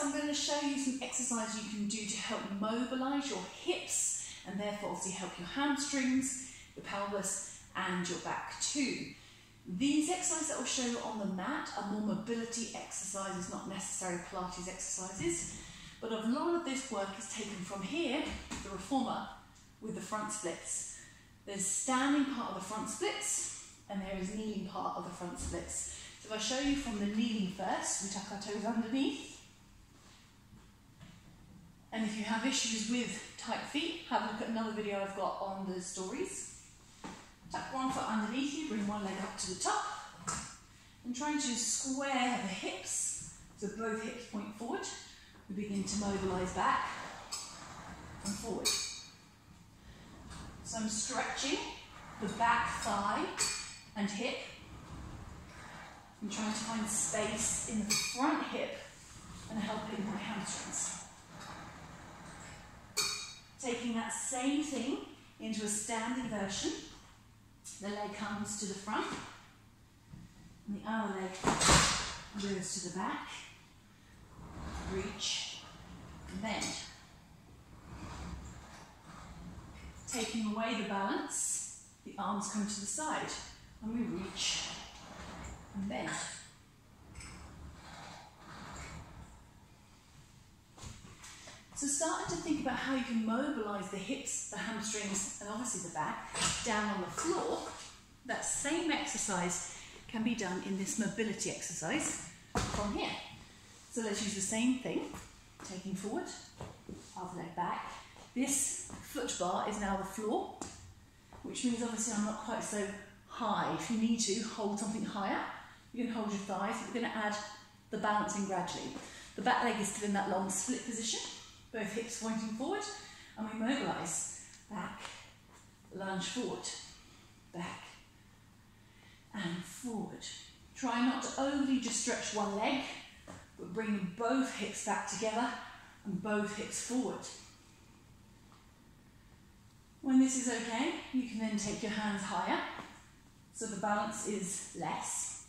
I'm going to show you some exercises you can do to help mobilise your hips and therefore obviously help your hamstrings, your pelvis and your back too. These exercises that I'll show you on the mat are more mobility exercises, not necessarily Pilates exercises, but a lot of this work is taken from here, the reformer, with the front splits. There's standing part of the front splits and there is kneeling part of the front splits. So if I show you from the kneeling first, we tuck our toes underneath. And if you have issues with tight feet, have a look at another video I've got on the stories. Tuck one foot underneath you, bring one leg up to the top. And trying to square the hips, so both hips point forward. We begin to mobilise back and forward. So I'm stretching the back thigh and hip. I'm trying to find space in the front hip and helping my hamstrings. Taking that same thing into a standing version. The leg comes to the front and the other leg goes to the back. Reach and bend. Taking away the balance, the arms come to the side and we reach and bend. So starting to think about how you can mobilise the hips, the hamstrings and obviously the back down on the floor. That same exercise can be done in this mobility exercise from here. So let's use the same thing, taking forward, other leg back. This foot bar is now the floor, which means obviously I'm not quite so high. If you need to hold something higher, you can hold your thighs. We're going to add the balancing gradually. The back leg is still in that long split position, both hips pointing forward, and we mobilise. Back, lunge forward, back, and forward. Try not to overly just stretch one leg, but bring both hips back together and both hips forward. When this is okay, you can then take your hands higher, so the balance is less,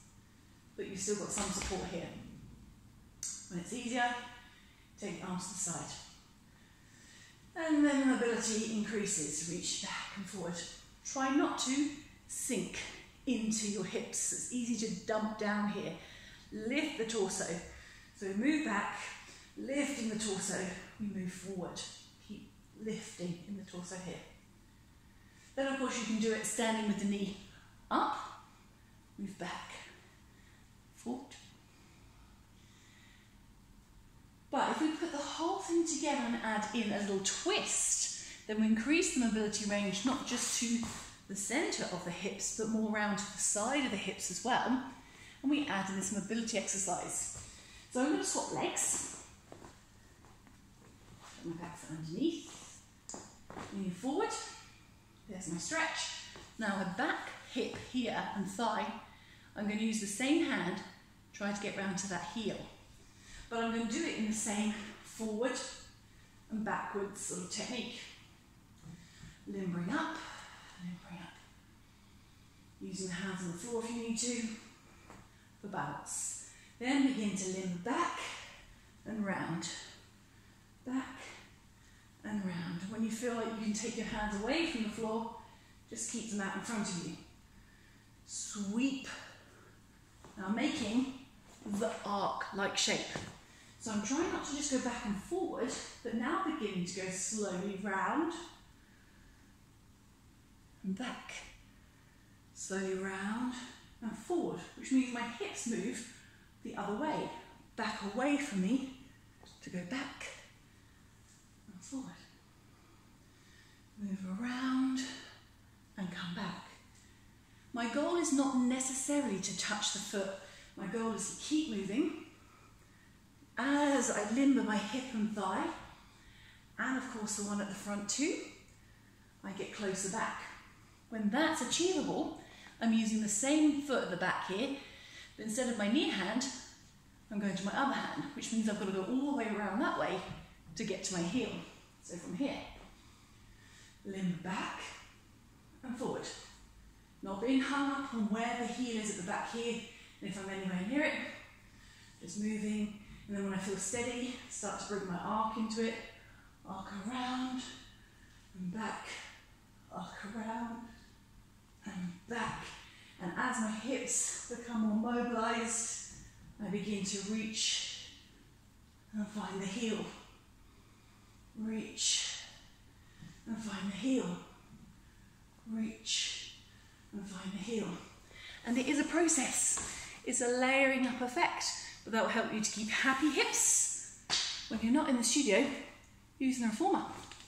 but you've still got some support here. When it's easier, take your arms to the side. And then the mobility increases, reach back and forward. Try not to sink into your hips. It's easy to dump down here. Lift the torso. So move back, lifting the torso, we move forward. Keep lifting in the torso here. Then of course you can do it standing with the knee up, move back, forward. But if we put the whole thing together and add in a little twist, then we increase the mobility range not just to the centre of the hips, but more around to the side of the hips as well. And we add in this mobility exercise. So I'm going to swap legs. Put my back foot underneath. Lean forward. There's my stretch. Now my back, hip here and thigh, I'm going to use the same hand, try to get round to that heel. But I'm going to do it in the same forward and backwards sort of technique. Limbering up, limbering up. Using the hands on the floor if you need to for balance. Then begin to limber back and round. Back and round. When you feel like you can take your hands away from the floor, just keep them out in front of you. Sweep. Now making the arc-like shape. So I'm trying not to just go back and forward, but now beginning to go slowly round and back. Slowly round and forward, which means my hips move the other way. Back away from me to go back and forward. Move around and come back. My goal is not necessarily to touch the foot. My goal is to keep moving as I limber my hip and thigh, and of course the one at the front too. I get closer back. When that's achievable, I'm using the same foot at the back here, but instead of my near hand, I'm going to my other hand, which means I've got to go all the way around that way to get to my heel. So from here, limber back and forward. Not being hung up on where the heel is at the back here, and if I'm anywhere near it, just moving, and then when I I feel steady, start to bring my arc into it. Arc around and back, arc around and back. And as my hips become more mobilized, I begin to reach and find the heel. Reach and find the heel. Reach and find the heel. And it is a process. It's a layering up effect, but that will help you to keep happy hips when you're not in the studio using the reformer.